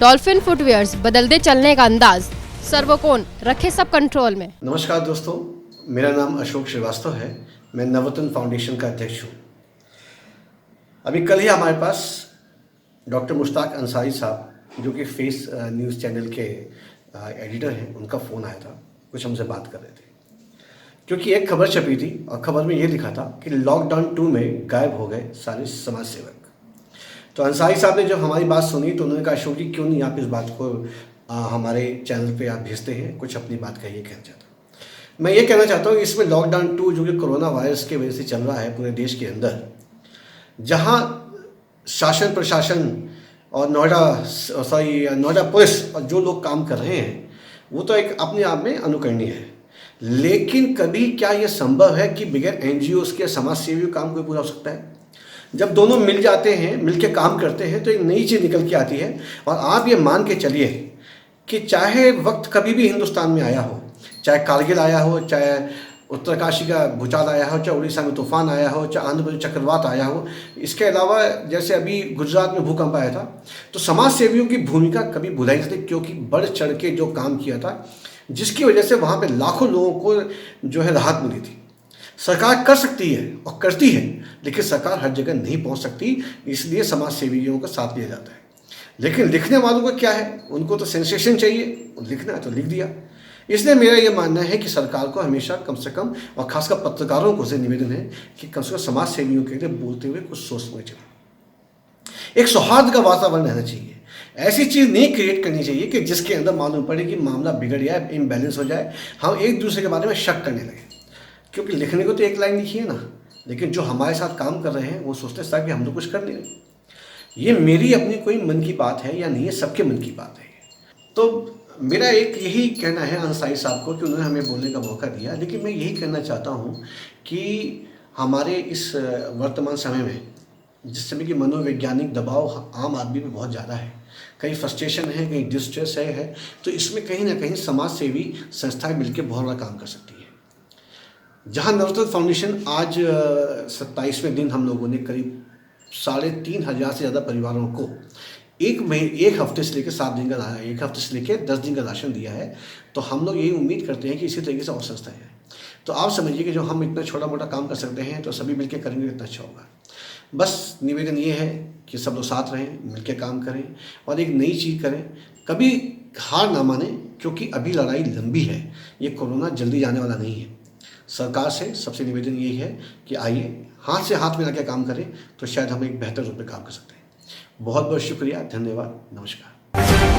Dolphin footwears, बदलते चलने का अंदाज, सर्वकोण रखे सब कंट्रोल में। नमस्कार दोस्तों, मेरा नाम अशोक श्रीवास्तव है। मैं नवरत्न फाउंडेशन का अध्यक्ष हूँ। अभी कल ही हमारे पास डॉक्टर मुश्ताक अंसारी साहब, जो कि फेस न्यूज़ चैनल के एडिटर हैं, उनका फ़ोन आया था। कुछ हमसे बात कर रहे थे क्योंकि एक खबर छपी थी और खबर में ये लिखा था कि लॉकडाउन 2 में गायब हो गए सारे समाज सेवक। तो अंसारी साहब ने जब हमारी बात सुनी तो उन्होंने कहा, अशोक जी क्यों नहीं आप इस बात को हमारे चैनल पे आप भेजते हैं, कुछ अपनी बात कहिए। कहना चाहता हूँ मैं ये कहना चाहता हूँ कि इसमें लॉकडाउन 2 जो कि कोरोना वायरस की वजह से चल रहा है पूरे देश के अंदर, जहाँ शासन प्रशासन और नोएडा पुलिस और जो लोग काम कर रहे हैं वो तो एक अपने आप में अनुकरणीय है, लेकिन कभी क्या ये संभव है कि बगैर NGOs के समाज सेवी काम कोई पूरा हो सकता है? जब दोनों मिल जाते हैं, मिल के काम करते हैं तो एक नई चीज़ निकल के आती है। और आप ये मान के चलिए कि चाहे वक्त कभी भी हिंदुस्तान में आया हो, चाहे कारगिल आया हो, चाहे उत्तरकाशी का भूचाल आया हो, चाहे उड़ीसा में तूफान आया हो, चाहे आंध्र प्रदेश चक्रवात आया हो, इसके अलावा जैसे अभी गुजरात में भूकंप आया था, तो समाज सेवियों की भूमिका कभी भुलाई नहीं सकती, क्योंकि बढ़ चढ़ के जो काम किया था, जिसकी वजह से वहाँ पर लाखों लोगों को जो है राहत मिली थी। सरकार कर सकती है और करती है, लेकिन सरकार हर जगह नहीं पहुंच सकती, इसलिए समाज सेवियों का साथ लिया जाता है। लेकिन लिखने वालों का क्या है, उनको तो सेंसेशन चाहिए, लिखना है तो लिख दिया। इसलिए मेरा ये मानना है कि सरकार को हमेशा कम से कम, और खासकर पत्रकारों को से निवेदन है कि कम से कम समाज सेवियों के लिए बोलते हुए कुछ सोचना चाहिए। एक सौहार्द का वातावरण रहना चाहिए। ऐसी चीज़ नहीं क्रिएट करनी चाहिए कि जिसके अंदर मालूम पड़े कि मामला बिगड़ जाए, इम्बैलेंस हो जाए, हम एक दूसरे के बारे में शक करने लगे। क्योंकि लिखने को तो एक लाइन लिखी है ना, लेकिन जो हमारे साथ काम कर रहे हैं वो सोचते हैं कि हम तो कुछ कर नहीं रहे। ये मेरी अपनी कोई मन की बात है या नहीं है, सबके मन की बात है। तो मेरा एक यही कहना है अंसारी साहब को कि उन्होंने हमें बोलने का मौका दिया, लेकिन मैं यही कहना चाहता हूँ कि हमारे इस वर्तमान समय में, जिस समय की मनोवैज्ञानिक दबाव आम आदमी पे बहुत ज़्यादा है, कहीं फ्रस्ट्रेशन है, कहीं डिस्ट्रेस है, तो इसमें कहीं ना कहीं समाज सेवी संस्थाएं मिलकर बहुत बड़ा काम कर सकती है। जहाँ नवरत्न फाउंडेशन आज 27वें दिन हम लोगों ने करीब 3,500 से ज़्यादा परिवारों को एक हफ्ते से लेकर 7 दिन का, एक हफ्ते से लेकर 10 दिन का राशन दिया है। तो हम लोग यही उम्मीद करते हैं कि इसी तरीके से और संस्थाएं हैं। तो आप समझिए कि जो हम इतना छोटा मोटा काम कर सकते हैं तो सभी मिलकर करेंगे तो इतना अच्छा होगा। बस निवेदन ये है कि सब लोग साथ रहें, मिलकर काम करें और एक नई चीज़ करें। कभी हार ना माने, क्योंकि अभी लड़ाई लंबी है, ये कोरोना जल्दी जाने वाला नहीं है। सरकार से सबसे निवेदन यही है कि आइए हाथ से हाथ मिला के काम करें, तो शायद हम एक बेहतर रूप में काम कर सकते हैं। बहुत बहुत शुक्रिया, धन्यवाद, नमस्कार।